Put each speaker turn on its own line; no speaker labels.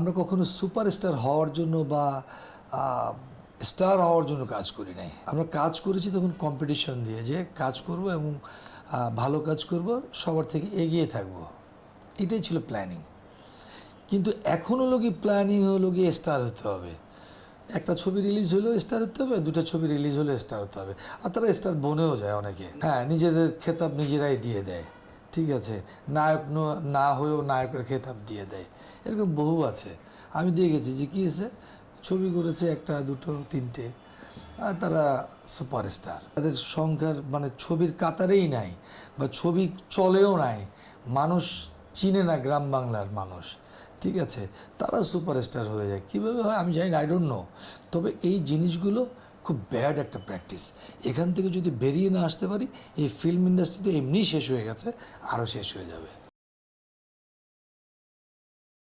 আমরা কখনো সুপারস্টার হওয়ার জন্য বা স্টার হওয়ার জন্য কাজ করি নাই। আমরা কাজ করেছি তখন কম্পিটিশন দিয়ে যে কাজ করব এবং ভালো কাজ করব, সবার থেকে এগিয়ে থাকব, এটাই ছিল প্ল্যানিং। কিন্তু এখন হলো কি প্ল্যানিং হলো কি স্টার হতে হবে। একটা ছবি রিলিজ হলেও স্টার হতে হবে, দুটো ছবি রিলিজ হলেও স্টার হতে হবে। আর তারা স্টার বনেও যায় অনেকে। হ্যাঁ, নিজেদের খেতাব নিজেরাই দিয়ে দেয়, ঠিক আছে। নায়ক না হয়েও নায়কের খেতাব দিয়ে দেয়, এরকম বহু আছে। আমি দিয়ে গেছি যে কী হয়েছে, ছবি করেছে একটা দুটো তিনটে, আর তারা সুপারস্টার। তাদের সংখ্যার মানে ছবির কাতারেই নাই, বা ছবি চলেও নাই, মানুষ চিনে না গ্রাম বাংলার মানুষ, ঠিক আছে। তারা সুপারস্টার হয়ে যায়। কীভাবে হয় আমি জানি না, আই ডোন্ট নো। তবে এই জিনিসগুলো খুব ব্যাড একটা প্র্যাকটিস। এখান থেকে যদি বেরিয়ে না আসতে পারি, এই ফিল্ম ইন্ডাস্ট্রি তো এমনি শেষ হয়ে গেছে, আরও শেষ হয়ে যাবে।